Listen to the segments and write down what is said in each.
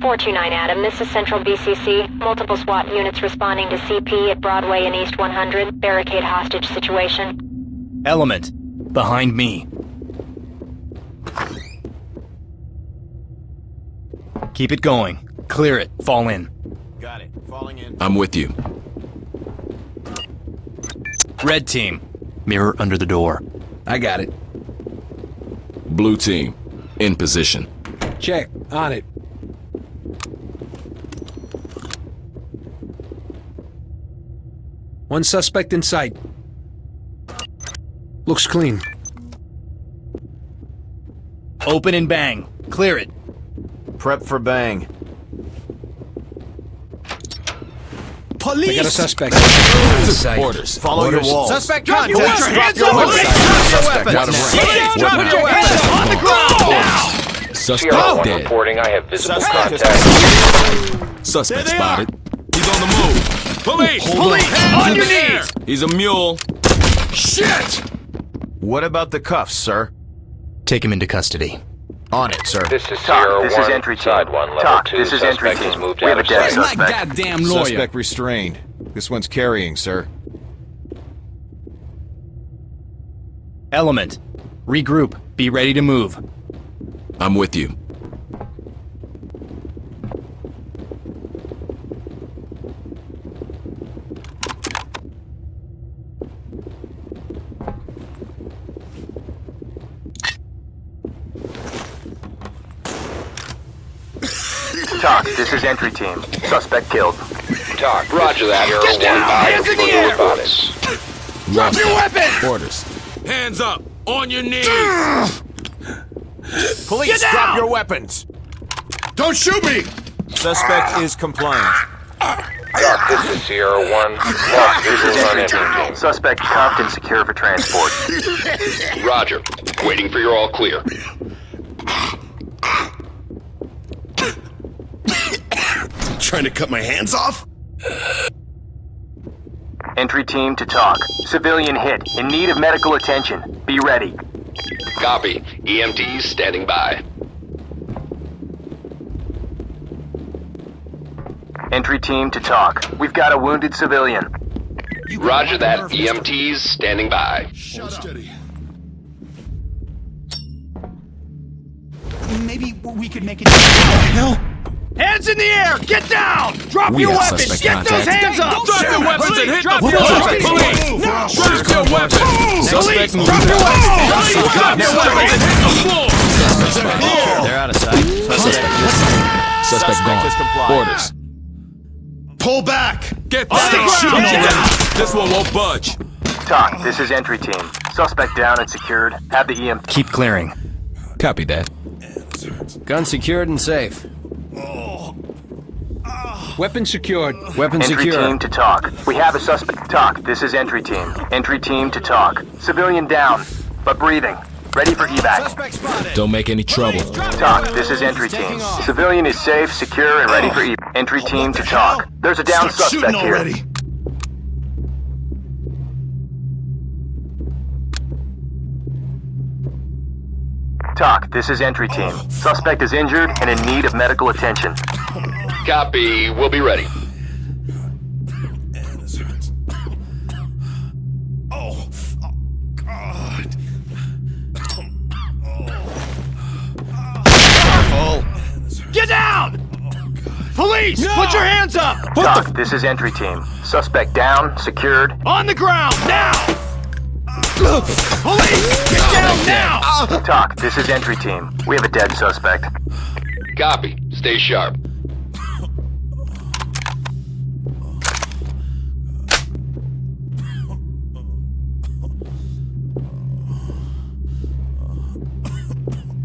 429 Adam, this is Central BCC. Multiple SWAT units responding to CP at Broadway and East 100. Barricade hostage situation. Element, behind me. Keep it going. Clear it. Fall in. Got it. Falling in. I'm with you. Red team. Mirror under the door. I got it. Blue team, in position. Check. On it. One suspect in sight. Looks clean. Open and bang. Clear it. Prep for bang. Police! I got a suspect. Orders. Follow your walls. Suspect Drop your contact. hands up! Drop your weapons! On the ground! Now! Suspect dead. Reporting I have visible Suspect contact. Suspect spotted. He's on the move. Police! Police! On your knees! He's a mule. Shit! What about the cuffs, sir? Take him into custody. On it, sir. This is Sierra This is 1, entry team. side 1, level Talk, 2. this is entry Suspect is team. moved We have out a of dead sight. suspect. Goddamn lawyer. Suspect restrained. This one's carrying, sir. Element. Regroup. Be ready to move. I'm with you. Talk, this is entry team. Suspect killed. Talk, roger that. Sierra 1, I have further advice. Drop your weapon! Orders. Hands up! On your knees! Police, drop your weapons! Don't shoot me! Suspect is compliant. Talk, this is Sierra 1. Lost This is visuals on entry entry team. team. Suspect cuffed and secure for transport. Roger. Waiting for your all clear. Trying to cut my hands off? Entry team to talk. Civilian hit. In need of medical attention. Be ready. Copy. EMTs standing by. Entry team to talk. We've got a wounded civilian. Roger that. EMTs standing by. Steady. Maybe we could make it. Hell! Hands in the air! Get down! Drop We your have weapons! suspect Get those contact. hands up! Drop your weapons and hit Drop the your floor! weapons! Police! Drop your weapons! Police! Suspect moving. Drop your weapons! Drop your weapons and hit the floor! They're out of sight. Suspect is gone. compliant. Orders. Pull back! Get down! This one won't budge. Talk, this is entry team. Suspect down and secured. Have the EMT. Keep clearing. Copy that. Gun secured and safe. Weapon secured. Weapon Entry secure. team to talk. We have a suspect. Talk, this is entry team. Entry team to talk. Civilian down, but breathing. Ready for evac. Suspect spotted. Don't make any trouble. Talk, this is entry team. Civilian is safe, secure, and ready for evac. Entry team to talk. There's a down Start shooting suspect here. already. Talk, this is entry team. Suspect is injured and in need of medical attention. Copy. We'll be ready. Man, this hurts. Oh, God. Get down! Police! Put your hands up! Talk, this is entry team. Suspect down, secured. On the ground, now! Police! Get down now! Talk, this is entry team. We have a dead suspect. Copy. Stay sharp.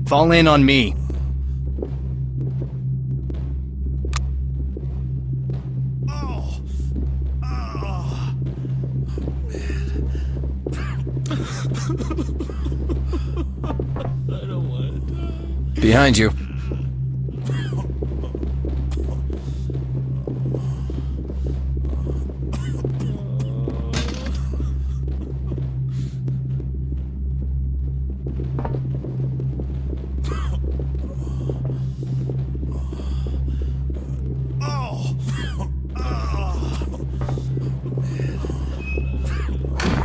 Fall in on me. Behind you.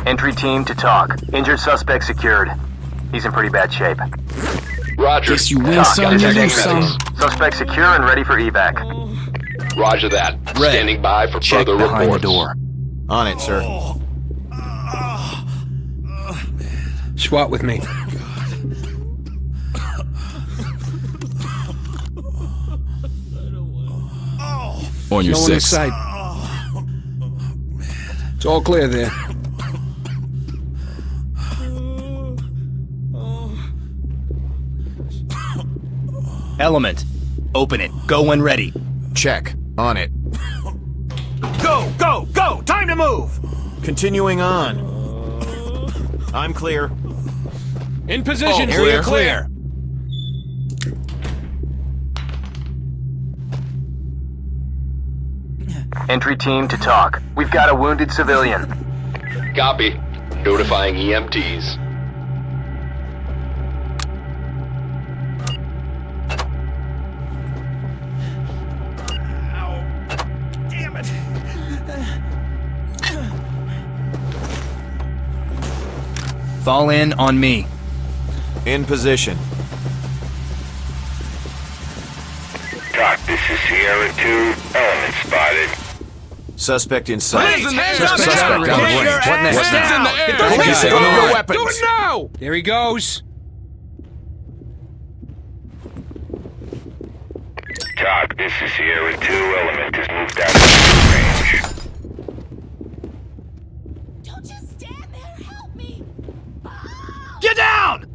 Entry team to talk. Injured suspect secured. He's in pretty bad shape. Roger. Guess you win Talk, some, you entry lose team. some. Suspect secure and ready for evac. Roger that. Red. Standing by for Check further behind reports. the door. On it, sir. SWAT with me. On your No one in six. sight. It's all clear there. Element. Open it. Go when ready. Check. On it. Go! Go! Go! Time to move! Continuing on. I'm clear. In position. Area clear. Entry team to talk. We've got a wounded civilian. Copy. Notifying EMTs. Damn it! Fall in on me. In position. Doc, this is Sierra 2. Element spotted. Suspect in sight. Hands Suspect down the range. What next? Weapons in the air. Police, Hands on up. your weapons. Do it now! There he goes. Doc, this is Sierra 2. Element has moved out of range. Don't just stand there. Help me. Get down!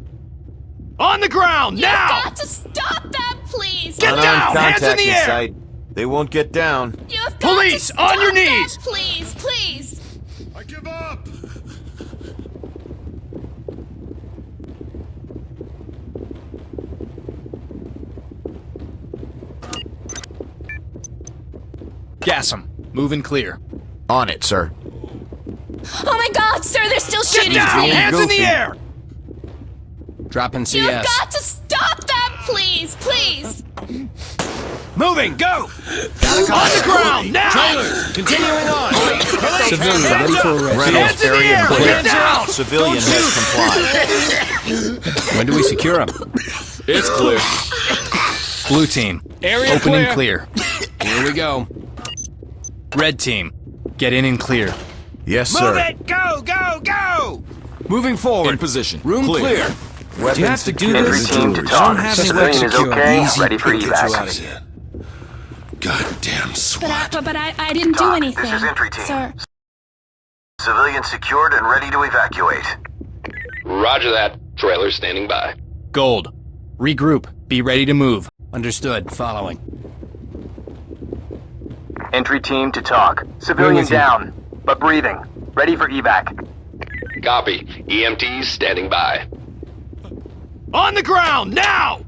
On the ground, You've now! got to stop that, please. Get Unarmed down! Hands in contact the air! sight. They won't get down. You've got Police, to on your stop that, knees! please, please. I give up! Gas 'em. Moving clear. On it, sir. Oh my God, sir, they're still shooting. Get down! Please. Hands in the goofy. air! Dropping You've CS. got to stop that, please, please. Moving, go! On the ground, now! Trailers, continuing on. Civilian ready for arrest. Reynolds, Hands in the area air! clear. Hands down! Civilian has complied. When do we secure him? It's clear. Blue team, Area open and clear. Here we go. Red team, get in and clear. Yes, sir. it! Go, go, go! Moving forward. In position. Room clear. Weapons Do you have to do secured. Entry this? team to I talk. don't have any Civilian is secure. okay. Easy. Ready for Get you out evac. of here. Goddamn SWAT. But I didn't do Doc, anything. this is entry team. Sir. Civilian secured and ready to evacuate. Roger that. Trailer standing by. Gold. Regroup. Be ready to move. Understood. Following. Entry team to talk. Civilian with you. down, but breathing. Ready for evac. Copy. EMTs standing by. On the ground, now!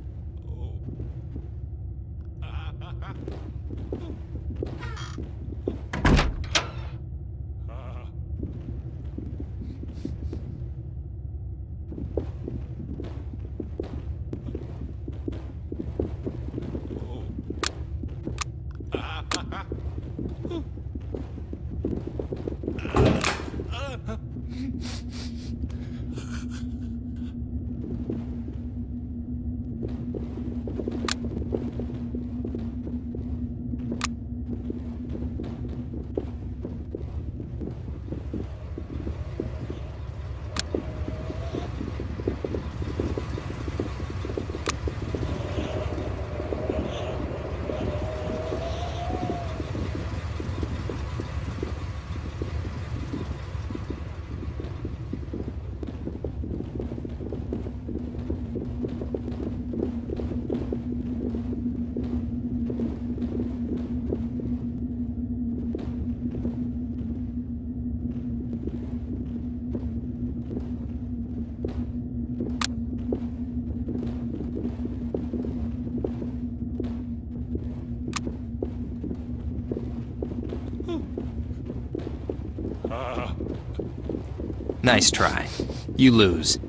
Nice try. You lose.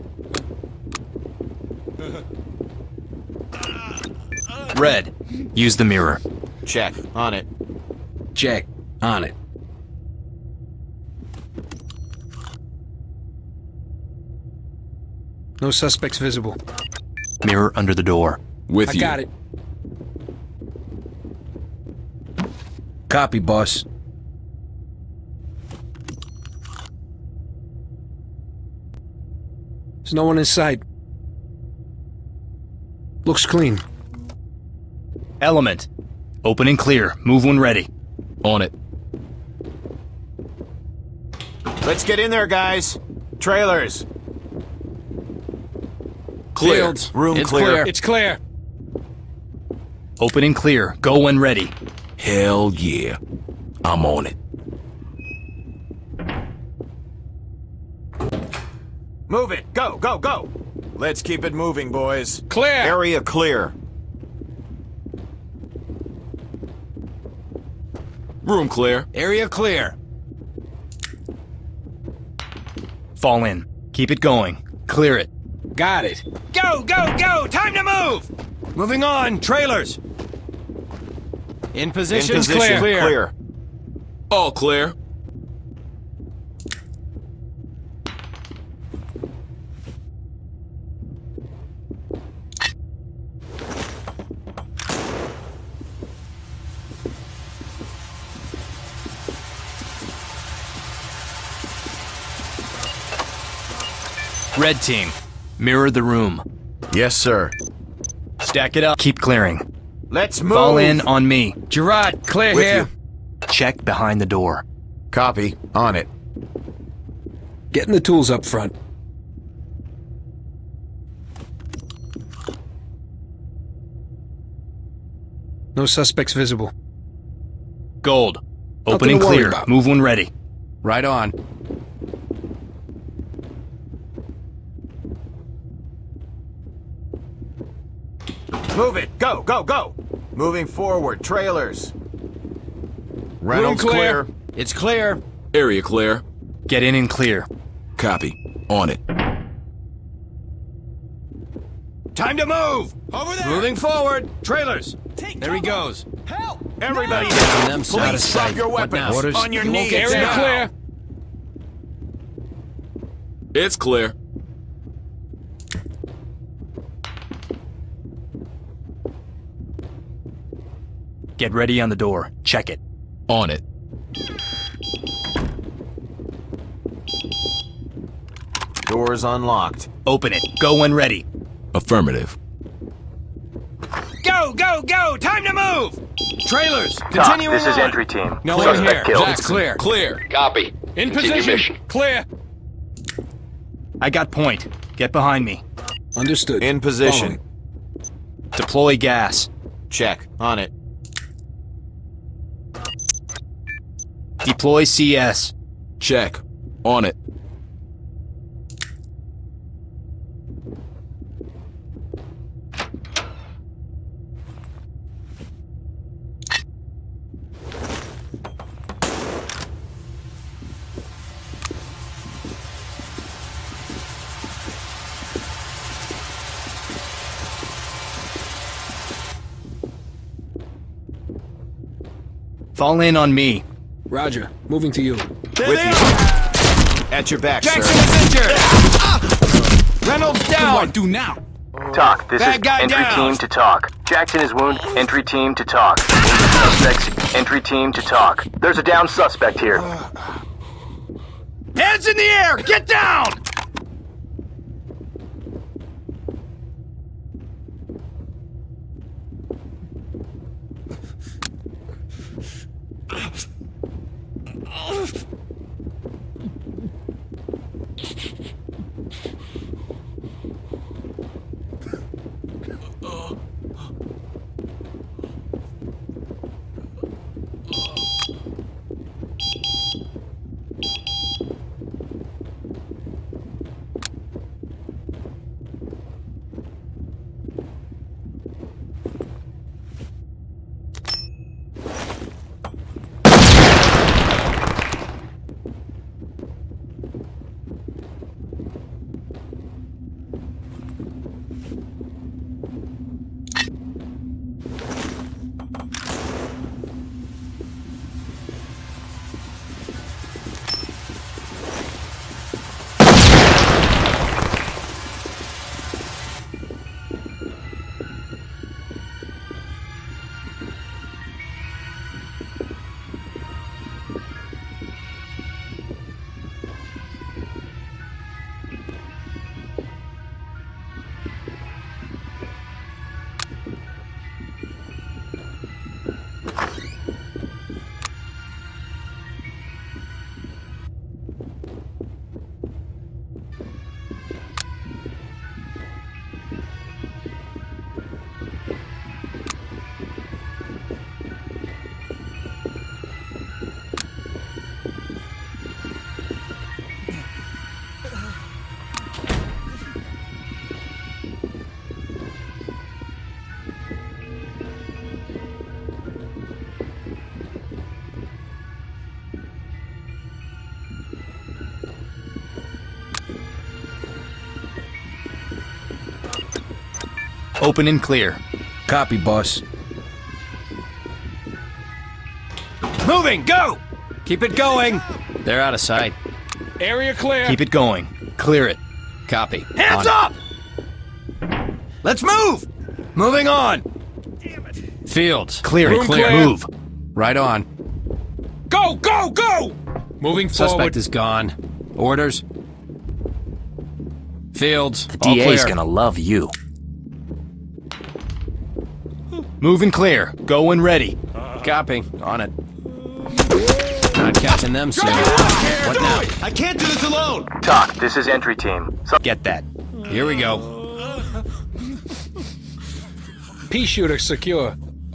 Red, use the mirror. Check. On it. Check. On it. No suspects visible. Mirror under the door. With I you. got it. Copy, boss. There's no one in sight. Looks clean. Element. Open and clear. Move when ready. On it. Let's get in there, guys. Trailers. Clear. Fields. Room It's clear. It's clear. Open and clear. Go when ready. Hell yeah. I'm on it. Move it. Go, go, go. Let's keep it moving, boys. Clear. Area clear. Room clear. Area clear. Fall in. Keep it going. Clear it. Got it. Go, go, go! Time to move! Moving on. Trailers. In position. In position. Clear. All clear. Red team. Mirror the room. Yes, sir. Stack it up. Keep clearing. Let's move. Fall in on me. Gerard, clear With here. you. Check behind the door. Copy. On it. Getting the tools up front. No suspects visible. Gold. Nothing Open and to worry clear. about. Move when ready. Right on. Move it. Go, go, go. Moving forward. Trailers. Reynolds Room clear. It's clear. Area clear. Get in and clear. Copy. On it. Time to move! Over there! Moving forward. Trailers. Take There he cover. goes. Help! Everybody Now. down. Them Police, out of drop sight. your What weapons. now? Orders. On your You won't knees. get Area now. clear. It's clear. Get ready on the door. Check it. On it. Doors unlocked. Open it. Go when ready. Affirmative. Go, go, go! Time to move! Trailers. Talk, Continue this is on. entry team. No one here. Suspect killed. It's clear. Clear. Copy. In Continue position. mission. Clear. I got point. Get behind me. Understood. In position. Deploy gas. Check. On it. Deploy CS. Check. On it. Fall in on me. Roger. Moving to you. With you. At your back, Jackson sir. is injured. Reynolds What do I down. do now? Talk, this Bad is guy entry down. team to talk. Jackson is wounded. Entry team to talk. Wounded suspects. Entry team to talk. There's a down suspect here. Hands in the air! Get down! Open and clear. Copy, boss. Moving, go! Keep it going. They're out of sight. Area clear. Keep it going. Clear it. Copy. Hands On. up! Let's move! Moving on. Fields. Clear it. Room Clear. clear. Move. Right on. Go, go, go! Moving Suspect forward. is gone. Orders. Fields. The All DA's clear. gonna love you. Moving clear. Go and ready. Copy. On it. Not catching them soon. What now? I can't do this alone! TOC, this is entry team. Get that. Here we go. Pea shooter secure.